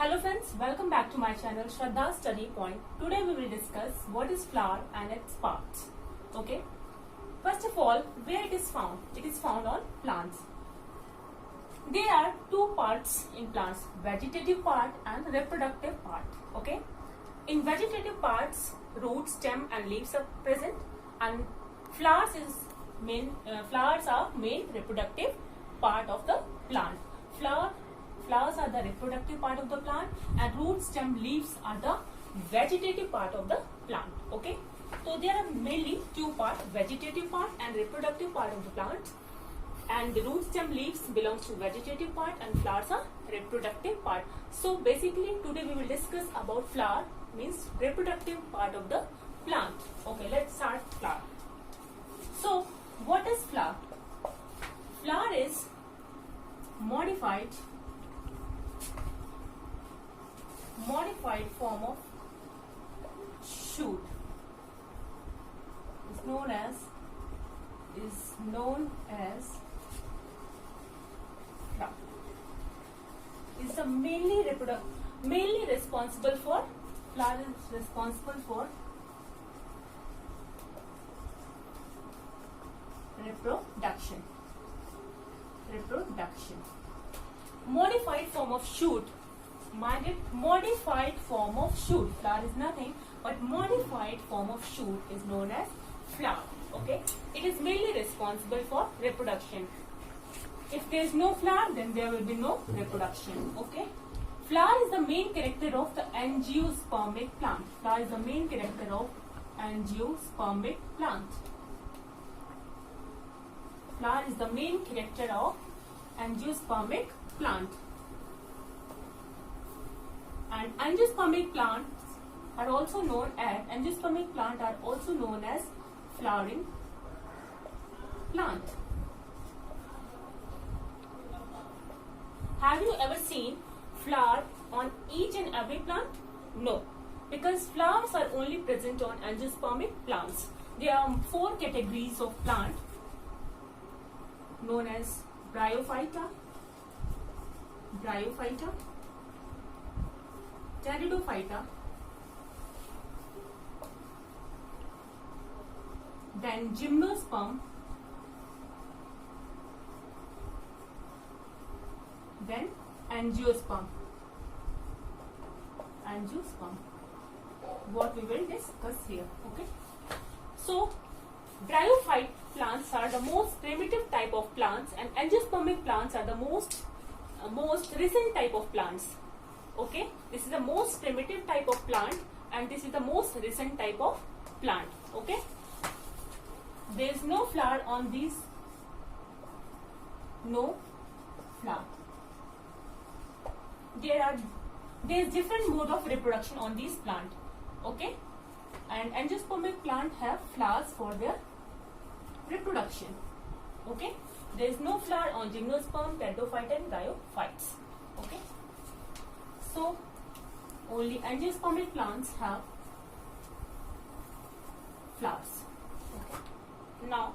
Hello friends, welcome back to my channel Shraddha Study Point. Today we will discuss what is flower and its parts. Okay. First of all, where it is found? It is found on plants. There are two parts in plants, vegetative part and reproductive part. Okay. In vegetative parts, root, stem and leaves are present, and flowers are main reproductive part of the plant. Flowers are the reproductive part of the plant, and root, stem, leaves are the vegetative part of the plant. Okay. So there are mainly two parts, vegetative part and reproductive part of the plant. And the root, stem, leaves belongs to vegetative part and flowers are reproductive part. So basically today we will discuss about flower, means reproductive part of the plant. Okay, let's start flower. So what is flower? Flower is modified form of shoot. Is known as flower. Is the mainly responsible for flower is responsible for reproduction. Modified form of shoot. Modified form of shoot. Flower is nothing but modified form of shoot is known as flower. Okay. It is mainly responsible for reproduction. If there is no flower, then there will be no reproduction. Okay. Flower is the main character of the angiospermic plant. Flower is the main character of angiospermic plant. Flower is the main character of angiospermic plant. And angiospermic plants are also known as flowering plant. Have you ever seen flower on each and every plant? No, because flowers are only present on angiospermic plants. There are 4 categories of plant known as Bryophyta, Pteridophyta, then Gymnosperm, then Angiosperm. What we will discuss here. Okay. So bryophyte plants are the most primitive type of plants, and angiospermic plants are the most recent type of plants. Okay, this is the most primitive type of plant, and this is the most recent type of plant. Okay, there is no flower on these. No flower. There is different mode of reproduction on these plant. Okay, and angiospermic plant have flowers for their reproduction. Okay, there is no flower on Gymnosperm, Pteridophyta and Bryophytes. Okay, so only angiospermic plants have flowers. Okay. Now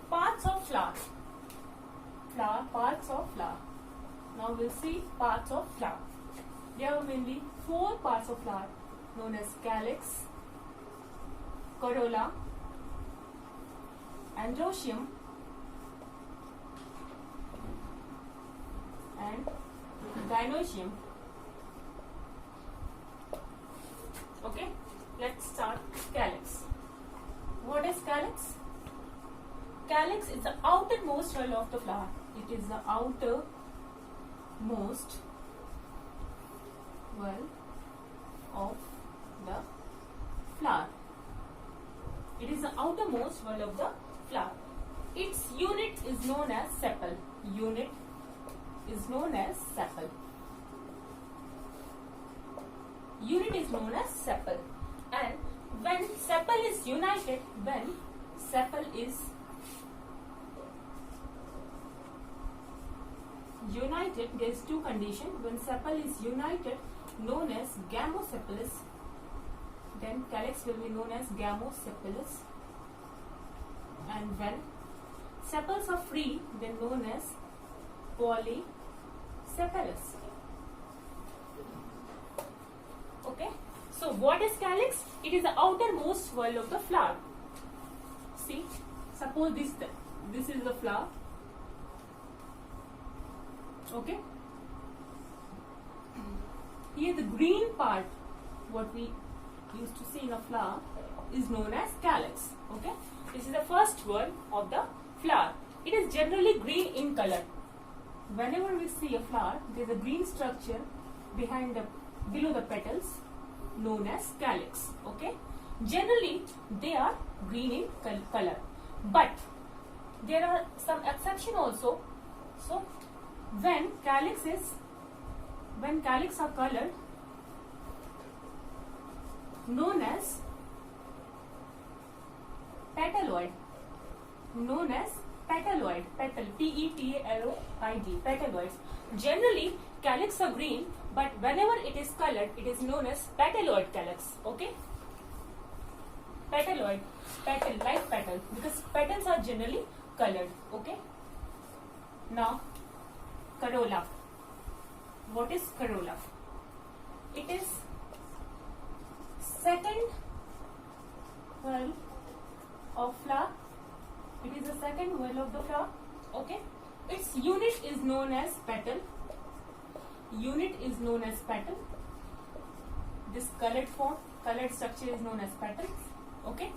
parts of flower. Parts of flower. Now we'll see parts of flower. There are mainly 4 parts of flower known as calyx, corolla, androecium and gynoecium. Okay, let's start calyx. What is calyx? Calyx is the outermost wall of the flower. It is the outermost wall of the flower. It is the outermost wall of the flower. Its unit is known as sepal. And when sepal is united, there is 2 conditions. When sepal is united, known as gamosepalous, then calyx will be known as gamosepalous. And when sepals are free, then known as polycephalous. It is the outermost whorl of the flower. See, suppose this is the flower. Okay. Here the green part, what we used to see in a flower, is known as calyx. Okay. This is the first whorl of the flower. It is generally green in color. Whenever we see a flower, there is a green structure below the petals, known as calyx. Okay. Generally, they are green in color, but there are some exception also. So, when calyx are colored, known as petaloid, petal, P-E-T-A-L-O-I-D, petaloids. Generally, calyx are green, but whenever it is colored, it is known as petaloid calyx. Okay. Petaloid, petal, like petal, because petals are generally colored. Okay. Now, corolla. What is corolla? It is second whorl of flower. It is the second whorl of the flower. Okay. Its unit is known as petal. This colored structure is known as petal. Okay.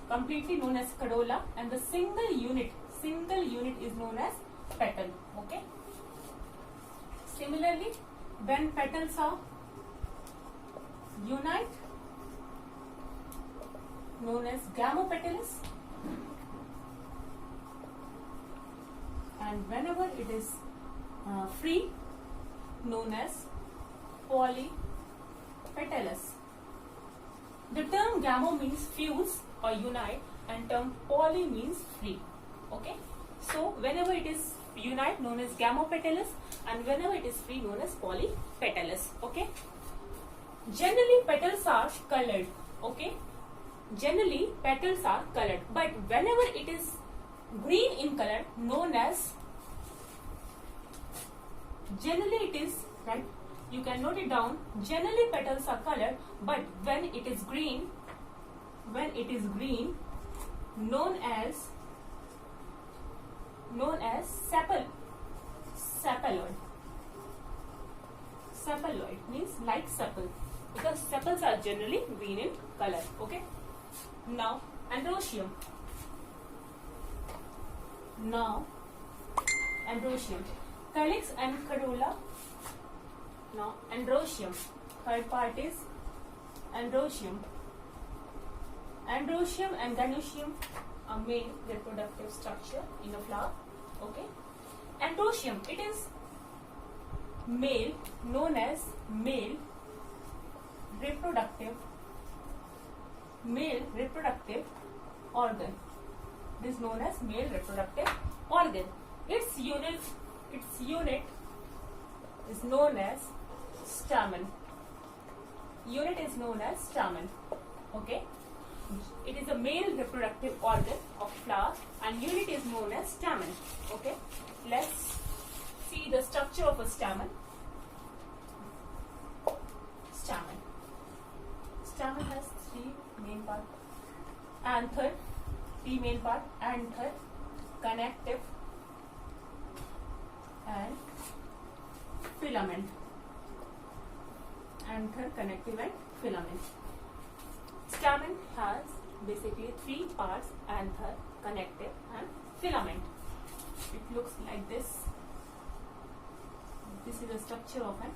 Completely known as corolla, and the single unit is known as petal. Okay. Similarly, when petals are unite, known as gamopetalous, and whenever it is free, known as polypetalous. The term gamo means fuse or unite, and term poly means free. Okay. So whenever it is unite, known as gamopetalous, and whenever it is free, known as polypetalous. Okay. Generally, petals are colored. Okay. Generally, petals are colored, but whenever it is green in color, known as, generally it is, right, you can note it down, generally petals are colored, but when it is green, known as sepaloid means like sepal, because sepals are generally green in color. Okay. Now, androecium. Calyx and corolla. Now, androecium. Third part is androecium. Androecium and gynoecium are male reproductive structure in a flower. Okay. Androecium, it is male, known as male reproductive organ. It is known as male reproductive organ. Its unit is known as stamen. Okay. It is a male reproductive organ of flower, and unit is known as stamen. Okay. Let's see the structure of a stamen. Stamen has three main parts. Anther, anther, connective, and filament. Anther, connective, and filament. Stamen has basically three parts: anther, connective, and filament. It looks like this. This is the structure of an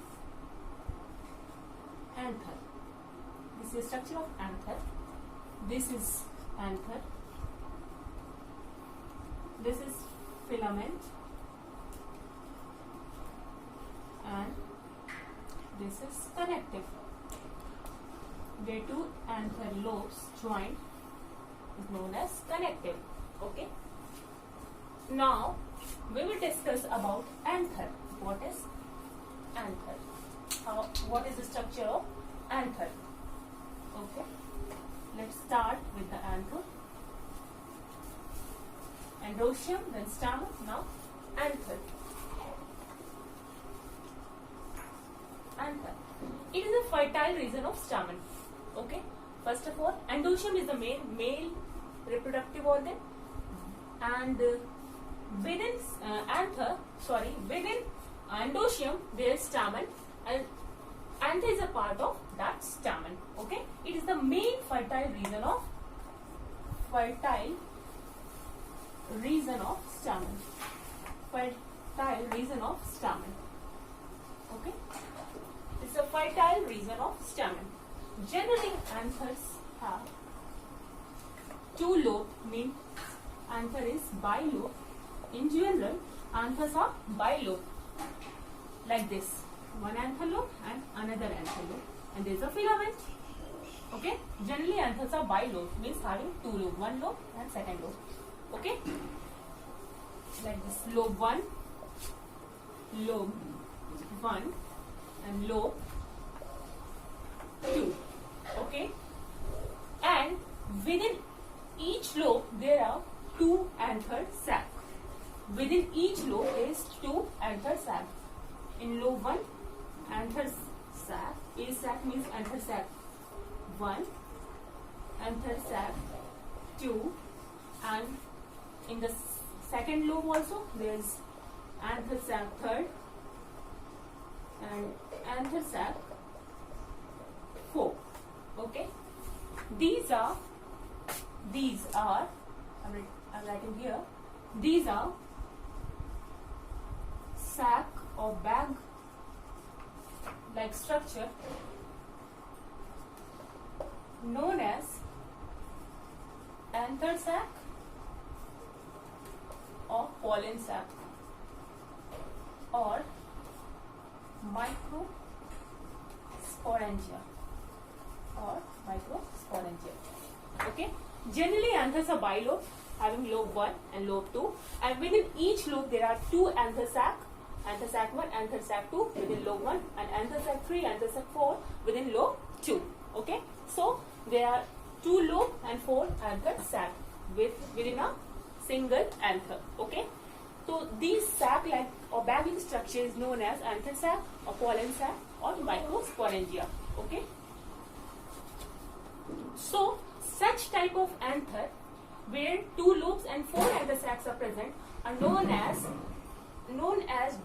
anther. This is the structure of anther. This is anther. This is filament, and this is connective. Where two anther lobes join is known as connective. Okay. Now we will discuss about anther. What is anther? What is the structure of anther? Okay. Let's start with the anther. Androecium, then stamen, now anther. Anther. It is a fertile region of stamen. Okay. First of all, endoecium is the male reproductive organ, and within within endoecium there is stamen, and anther is a part of that stamen. Okay, it is the main fertile region of stamen. Fertile region of stamen. Okay, it's a fertile region of stamen. Generally, anthers have two lobes, means anther is bilobe. In general, anthers are bilobe, like this. One anther lobe and another anther lobe, and there is a filament. Okay, generally anthers are bilobe, means having two lobes, one lobe and second lobe. Okay, like this: lobe 1, and lobe 2. Okay, and within each lobe there are two anther sacs. Within each lobe there is two anther sacs. In lobe 1, anther sac, A sac means anther sac 1, anther sac 2, and in the second lobe also there is anther sac 3rd and anther sac 4. Okay, these are I'm writing here, these are sac or bag like structure known as anther sac or pollen sac or microsporangia. Okay, generally anthers are bilobe, having lobe 1 and lobe 2, and within each lobe there are two anther sac 1, anther sac 2 within lobe 1, and anther sac 3, anther sac 4 within lobe 2. Okay, so there are 2 lobe and 4 anther sac within a single anther. Okay, so these sac like or bag-like structure is known as anther sac or pollen sac or microsporangia. Okay, so such type of anther where 2 lobes and 4 anther sacs are present are known as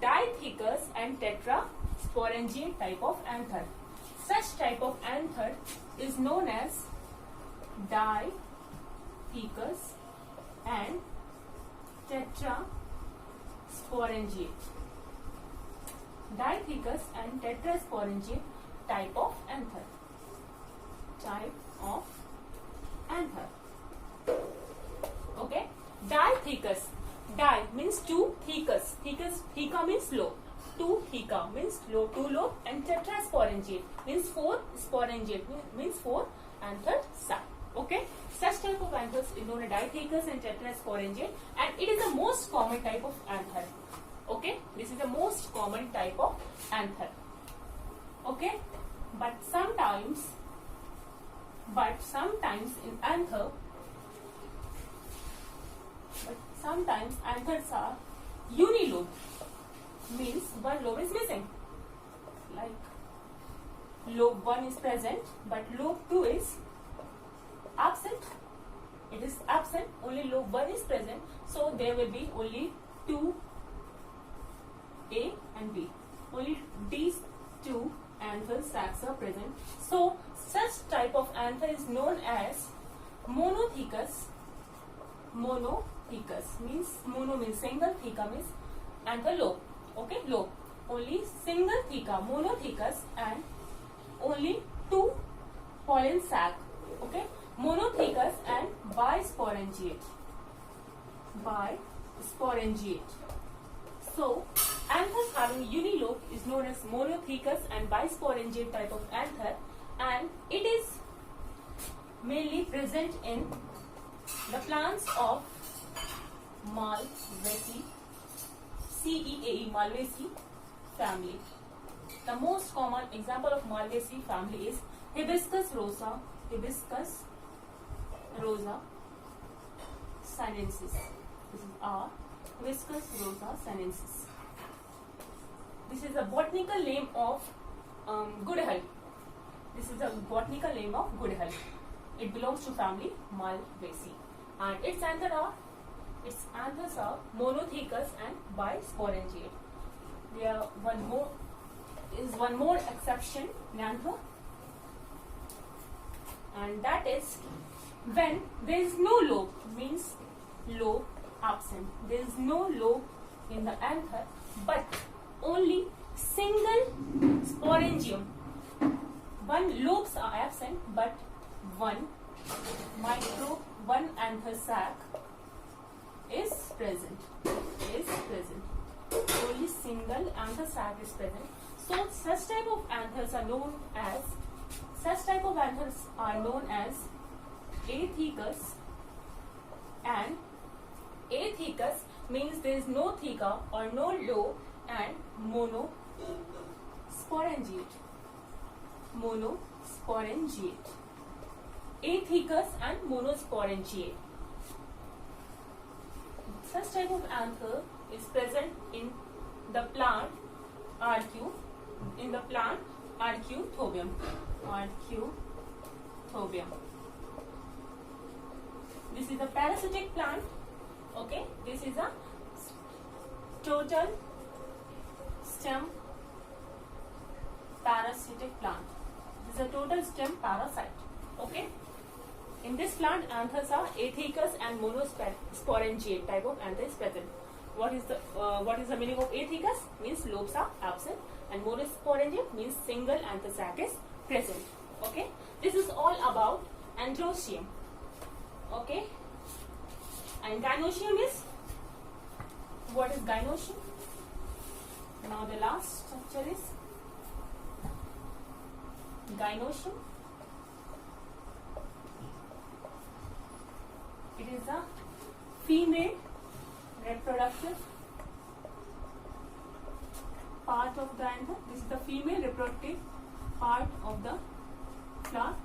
dithecous and tetrasporangiate type of anther. Such type of anther is known as dithecous and tetrasporangiate. Dithecous and tetrasporangiate type of anther. Okay, dithecous. Di means 2, thecus. Theca means lobe. 2 theca means lobe, 2 lobe, and tetrasporangiate means 4 sporangiate means 4 anther sac. Okay, such type of anthers is known as dithecous and tetrasporangiate, and it is the most common type of anther. Okay, this is the most common type of anther. Okay, but sometimes in anther, sometimes anthers are unilobe, means one lobe is missing. Like lobe 1 is present, but lobe 2 is absent. It is absent, only lobe 1 is present, so there will be only 2 A and B. Only these 2 anther sacs are present. So such type of anther is known as monothecous. Monothecous means mono means single, theca means anther lobe. Okay, lobe. Only single theca, monothecous, and only 2 pollen sac. Okay, monothecous and bisporangiate. So anthers having unilobe is known as monothecous and bisporangiate type of anther, and it is mainly present in the plants of Malvaceae, CEAE, Malvaceae family. The most common example of Malvaceae family is Hibiscus rosa sinensis. This is R. Hibiscus rosa sinensis. This is a botanical name of Goodhull. It belongs to family Malvaceae, and its anthers are monothecous and bisporangiate. There is one more exception in anther, and that is when there is no lobe, means lobe absent. There is no lobe in the anther, but only single sporangium. One lobes are absent, but one anther sac is present. Only single anther sac is present. So such type of anthers are known as athecous, and athecous means there is no theca or no lobe, and monosporangiate. Athecous and monosporangiate. Such type of anther is present in the plant Archeuthobium. This is a parasitic plant. Okay, this is a total stem parasitic plant. This is a total stem parasite. Okay, in this plant, anthers are athecous and monosporangiate type of anther is present. What is the meaning of athecous? Means lobes are absent, and monosporangiate means single anther sac is present. Okay, this is all about androecium. Okay, and gynoecium is, what is gynoecium? Now the last structure is gynoecium. It is a female reproductive part of the anther. This is the female reproductive part of the flower.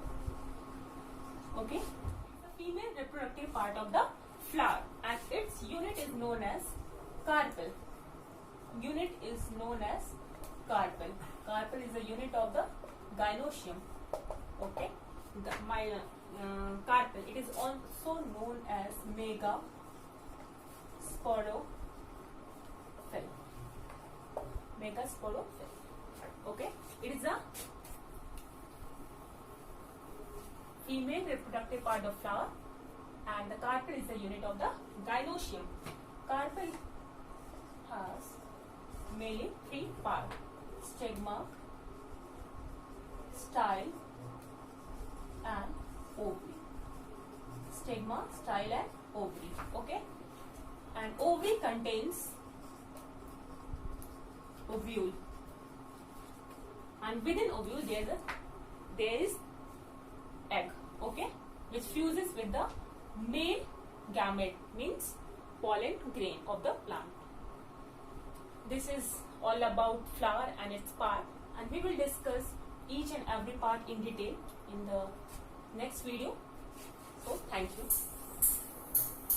Okay, the female reproductive part of the flower, and its unit is known as carpel. Carpel is the unit of the gynoecium. Okay, carpel. It is also known as megasporophyll. Okay, it is a female reproductive part of flower, and the carpel is the unit of the gynoecium. Carpel has mainly three parts: stigma, style, and ovary. Stigma, style, and ovary. Okay, and ovary contains ovule, and within ovule there is egg. Okay, which fuses with the male gamete, means pollen grain of the plant. This is all about flower and its part, and we will discuss each and every part in detail in the next video. So thank you.